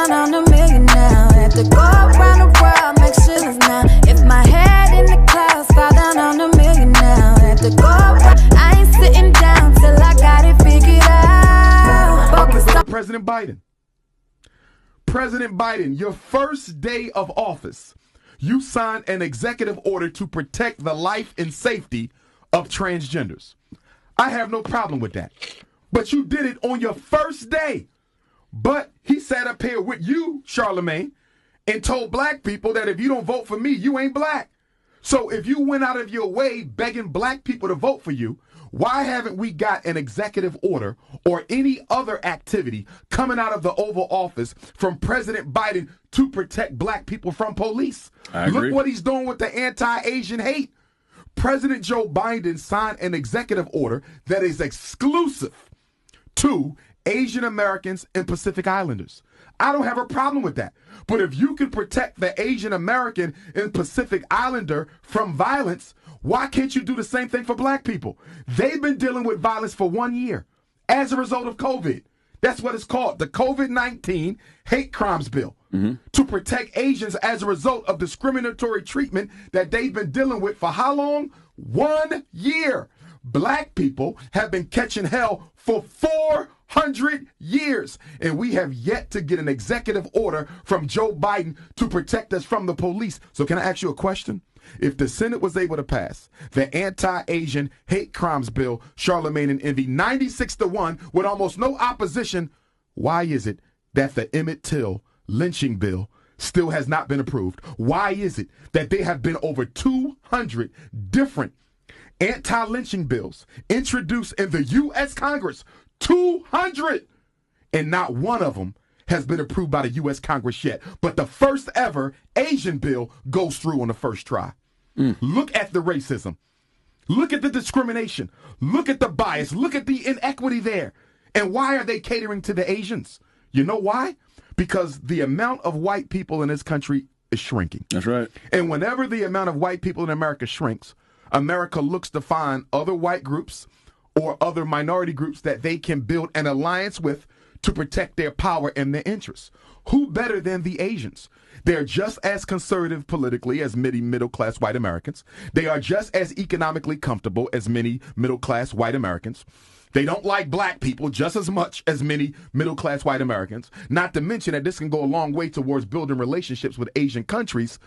down on a million now. Have to go around the world, make shillings now. If my head in the clouds, fall down on a million now. Have to go around, I ain't sitting down till I got it figured out. Focus on President Biden. President Biden, your first day of office, you signed an executive order to protect the life and safety of transgenders. I have no problem with that. But you did it on your first day. But he sat up here with you, Charlamagne, and told black people that if you don't vote for me, you ain't black. So if you went out of your way begging black people to vote for you, why haven't we got an executive order or any other activity coming out of the Oval Office from President Biden to protect black people from police? I agree. Look what he's doing with the anti-Asian hate. President Joe Biden signed an executive order that is exclusive to Asian Americans and Pacific Islanders. I don't have a problem with that. But if you can protect the Asian American and Pacific Islander from violence, why can't you do the same thing for black people? They've been dealing with violence for 1 year as a result of COVID. That's what it's called, the COVID-19 Hate Crimes Bill, to protect Asians as a result of discriminatory treatment that they've been dealing with for how long? 1 year. Black people have been catching hell for 400 years, and we have yet to get an executive order from Joe Biden to protect us from the police. So can I ask you a question? If the Senate was able to pass the anti-Asian hate crimes bill, Charlamagne and Envy, 96-1 with almost no opposition, why is it that the Emmett Till lynching bill still has not been approved? Why is it that there have been over 200 different anti-lynching bills introduced in the U.S. Congress? 200! And not one of them has been approved by the U.S. Congress yet. But the first ever Asian bill goes through on the first try. Look at the racism. Look at the discrimination. Look at the bias. Look at the inequity there. And why are they catering to the Asians? You know why? Because the amount of white people in this country is shrinking. That's right. And whenever the amount of white people in America shrinks, America looks to find other white groups or other minority groups that they can build an alliance with to protect their power and their interests. Who better than the Asians? They're just as conservative politically as many middle-class white Americans. They are just as economically comfortable as many middle-class white Americans. They don't like black people just as much as many middle-class white Americans. Not to mention that this can go a long way towards building relationships with Asian countries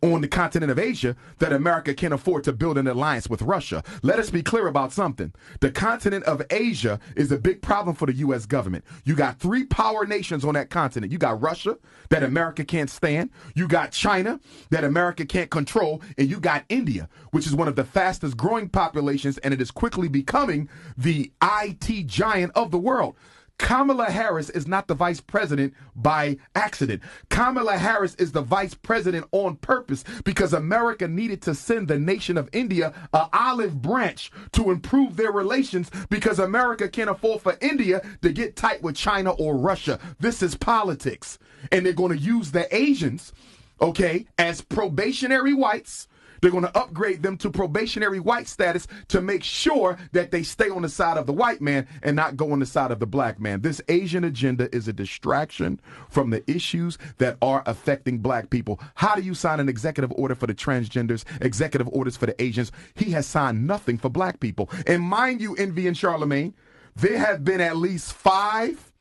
on the continent of Asia that America can't afford to build an alliance with Russia. Let us be clear about something. The continent of Asia is a big problem for the U.S. government. You got 3 power nations on that continent. You got Russia that America can't stand. You got China that America can't control. And you got India, which is one of the fastest growing populations, and it is quickly becoming the IT giant of the world. Kamala Harris is not the vice president by accident. Kamala Harris is the vice president on purpose because America needed to send the nation of India an olive branch to improve their relations because America can't afford for India to get tight with China or Russia. This is politics. And they're going to use the Asians, okay, as probationary whites. They're going to upgrade them to probationary white status to make sure that they stay on the side of the white man and not go on the side of the black man. This Asian agenda is a distraction from the issues that are affecting black people. How do you sign an executive order for the transgenders, executive orders for the Asians? He has signed nothing for black people. And mind you, Envy and Charlamagne, there have been at least 5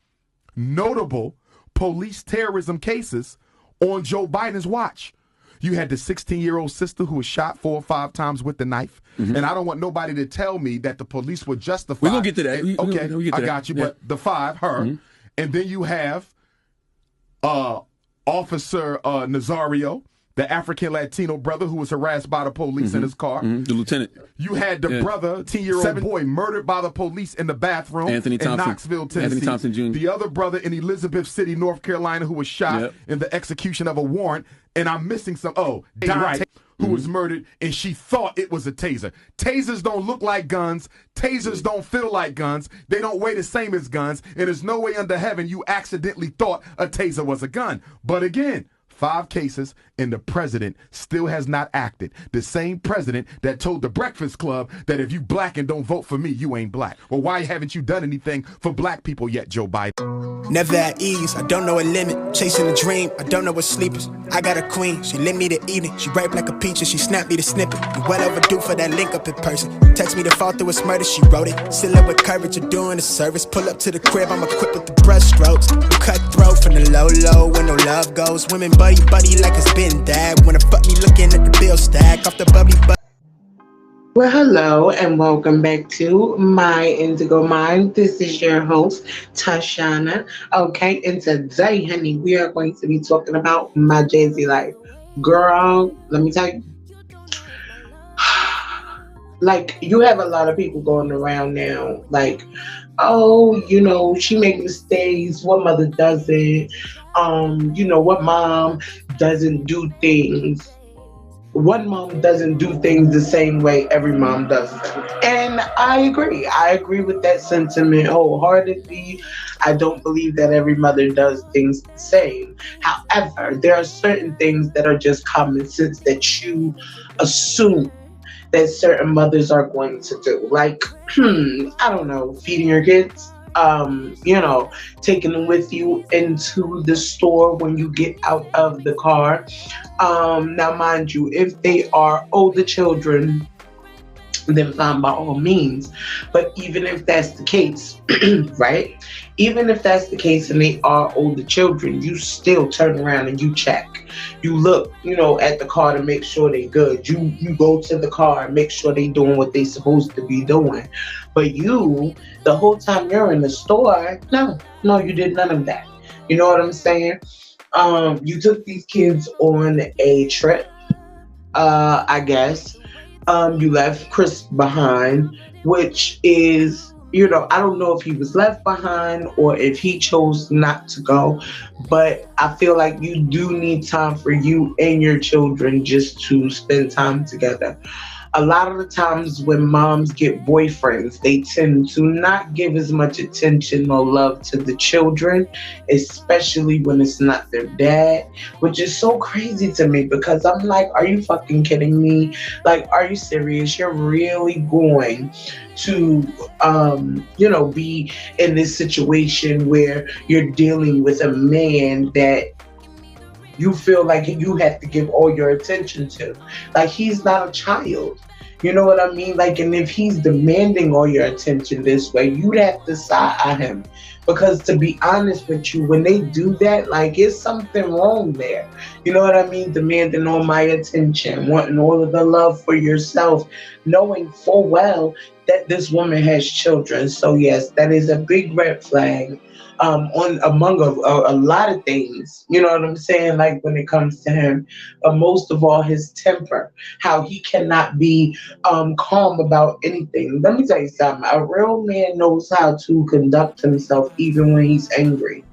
notable police terrorism cases on Joe Biden's watch. You had the 16-year-old sister who was shot 4 or 5 times with the knife. And I don't want nobody to tell me that the police were justified. We're going to get to that. Okay, I got you. Yeah. But the 5, her. And then you have Officer Nazario, the African Latino brother who was harassed by the police in his car. The lieutenant. You had the brother, 10-year-old boy, murdered by the police in the bathroom in Knoxville, Tennessee. Anthony Thompson Jr. The other brother in Elizabeth City, North Carolina, who was shot in the execution of a warrant. And I'm missing some. Don Wright, who was murdered, and she thought it was a taser. Tasers don't look like guns. Tasers don't feel like guns. They don't weigh the same as guns. And there's no way under heaven you accidentally thought a taser was a gun. But again, 5 cases, and the president still has not acted. The same president that told the Breakfast Club that if you black and don't vote for me, you ain't black. Well, why haven't you done anything for black people yet, Joe Biden? Never at ease, I don't know a limit. Chasing a dream, I don't know what sleepers. I got a queen, she lit me to eat it. She ripe like a peach and she snapped me to snippet. You well overdue for that link up in person. Text me to fall through a murder, she wrote it. Still up with courage, you're doing a service. Pull up to the crib, I'm equipped with the brush strokes. You cut throat from the low, where no love goes. Women buddy like it's been that. Wanna fuck me looking at the bill stack off the bubbly butt. Well, hello and welcome back to My Indigo Mind. This is your host, Tashana. Okay, and today, honey, we are going to be talking about my Jazzy life. Girl, let me tell you, like, you have a lot of people going around now, like, oh, you know, she makes mistakes, what mother doesn't, you know, what mom doesn't do things. One mom doesn't do things the same way every mom does them. And I agree. I agree with that sentiment wholeheartedly. I don't believe that every mother does things the same. However, there are certain things that are just common sense that you assume that certain mothers are going to do. Like, I don't know, feeding your kids. You know, taking them with you into the store when you get out of the car. Now, mind you, if they are older children, then fine by all means. But even if that's the case, right? Even if that's the case and they are older children, you still turn around and you check. You look, you know, at the car to make sure they good. You go to the car and make sure they doing what they supposed to be doing. But you, the whole time you're in the store, no, you did none of that. You know what I'm saying? You took these kids on a trip, I guess. You left Chris behind, which is, you know, I don't know if he was left behind or if he chose not to go, but I feel like you do need time for you and your children just to spend time together. A lot of the times when moms get boyfriends, they tend to not give as much attention or love to the children, especially when it's not their dad, which is so crazy to me because I'm like, are you fucking kidding me? Like, are you serious? You're really going to, you know, be in this situation where you're dealing with a man that you feel like you have to give all your attention to. Like, he's not a child. You know what I mean? Like, and if he's demanding all your attention this way, you'd have to side eye him. Because to be honest with you, when they do that, like, it's something wrong there. You know what I mean? Demanding all my attention, wanting all of the love for yourself, knowing full well that this woman has children. So yes, that is a big red flag. Among a lot of things, you know what I'm saying? Like when it comes to him, most of all his temper, how he cannot be calm about anything. Let me tell you something. A real man knows how to conduct himself even when he's angry.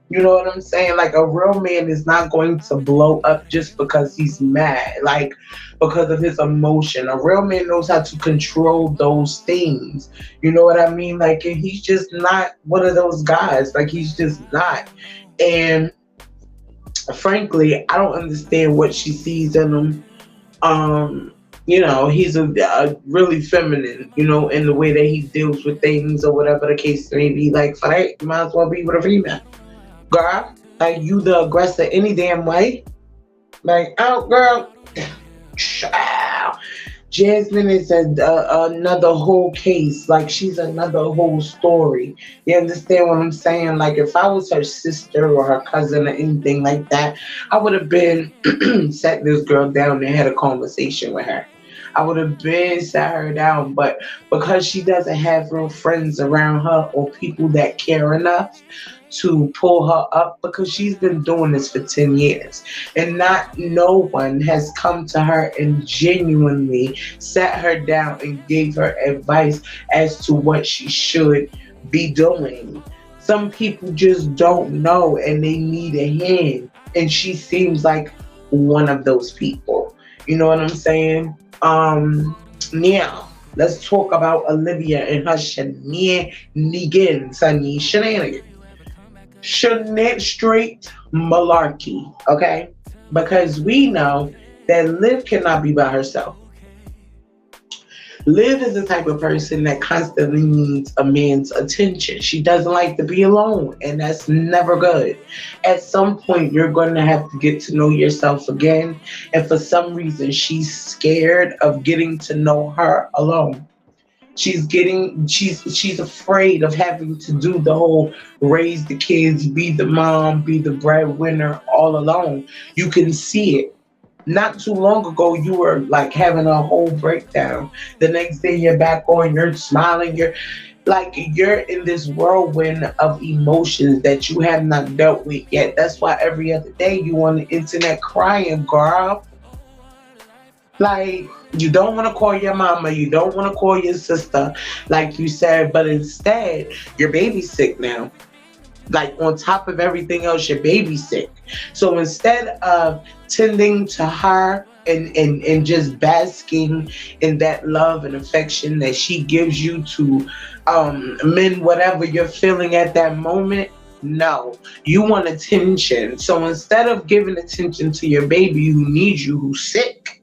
You know what I'm saying? Like, a real man is not going to blow up just because he's mad, like because of his emotion. A real man knows how to control those things. You know what I mean? Like, and he's just not one of those guys. Like, he's just not. And frankly, I don't understand what she sees in him. You know, he's a really feminine, you know, in the way that he deals with things or whatever the case may be. Like, for that, you might as well be with a female. Girl, like, you the aggressor any damn way. Like, oh, girl. Jasmine is another whole case. Like, she's another whole story. You understand what I'm saying? Like, if I was her sister or her cousin or anything like that, I would have been sat this girl down and had a conversation with her. I would have been sat her down, but because she doesn't have real friends around her or people that care enough to pull her up, because she's been doing this for 10 years and no one has come to her and genuinely sat her down and gave her advice as to what she should be doing. Some people just don't know and they need a hand, and she seems like one of those people. You know what I'm saying? Now, let's talk about Olivia and her shenanigans. Straight malarkey, okay? Because we know that Liv cannot be by herself. Liv is the type of person that constantly needs a man's attention. She doesn't like to be alone, and that's never good. At some point, you're going to have to get to know yourself again, and for some reason, she's scared of getting to know her alone. She's afraid of having to do the whole raise the kids, be the mom, be the breadwinner all alone. You can see it. Not too long ago, you were like having a whole breakdown. The next day, you're back on, you're smiling, you're in this whirlwind of emotions that you have not dealt with yet. That's why every other day you on the internet crying, girl. Like, you don't want to call your mama, you don't want to call your sister, like you said, but instead, your baby's sick now. Like, on top of everything else, your baby's sick. So instead of tending to her and just basking in that love and affection that she gives you to men, whatever you're feeling at that moment, no, you want attention. So instead of giving attention to your baby who needs you, who's sick,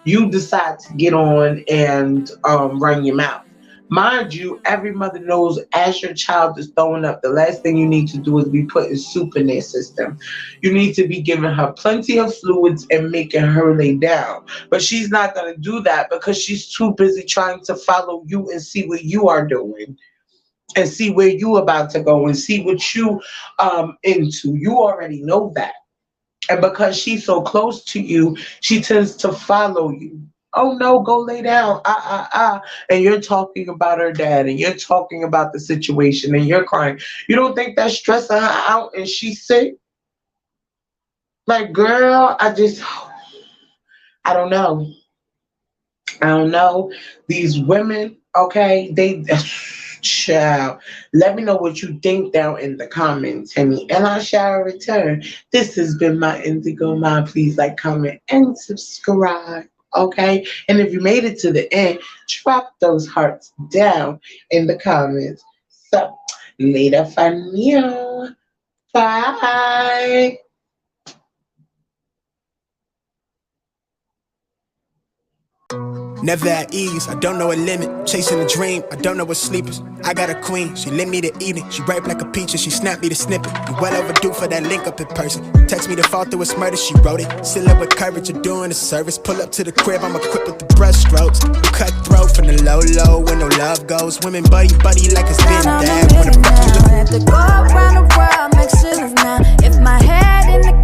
you decide to get on and run your mouth. Mind you, every mother knows as your child is throwing up, the last thing you need to do is be putting soup in their system. You need to be giving her plenty of fluids and making her lay down. But she's not going to do that because she's too busy trying to follow you and see what you are doing and see where you about to go and see what you into. You already know that. And because she's so close to you, she tends to follow you. Oh no, go lay down. And you're talking about her dad and you're talking about the situation and you're crying. You don't think that's stressing her out and she's sick? Like, girl, I don't know. I don't know. These women, okay, child, let me know what you think down in the comments, honey, and I shall return. This has been my Indigo Mind. Please like, comment, and subscribe. Okay, and if you made it to the end, drop those hearts down in the comments. So, later for now. Bye. Never at ease, I don't know a limit. Chasing a dream, I don't know what sleepers. I got a queen, she lit me to evening. She ripe like a peach and she snapped me to snippet. You well overdue for that link up in person. Text me to fall through a murder, she wrote it. Still up with courage, you're doing a service. Pull up to the crib, I'm equipped with the brush strokes. Cut throat from the low, where no love goes. Women buddy like it's been dad. Wanna fuck you I have to go around the world, make sure it's now. If my head in the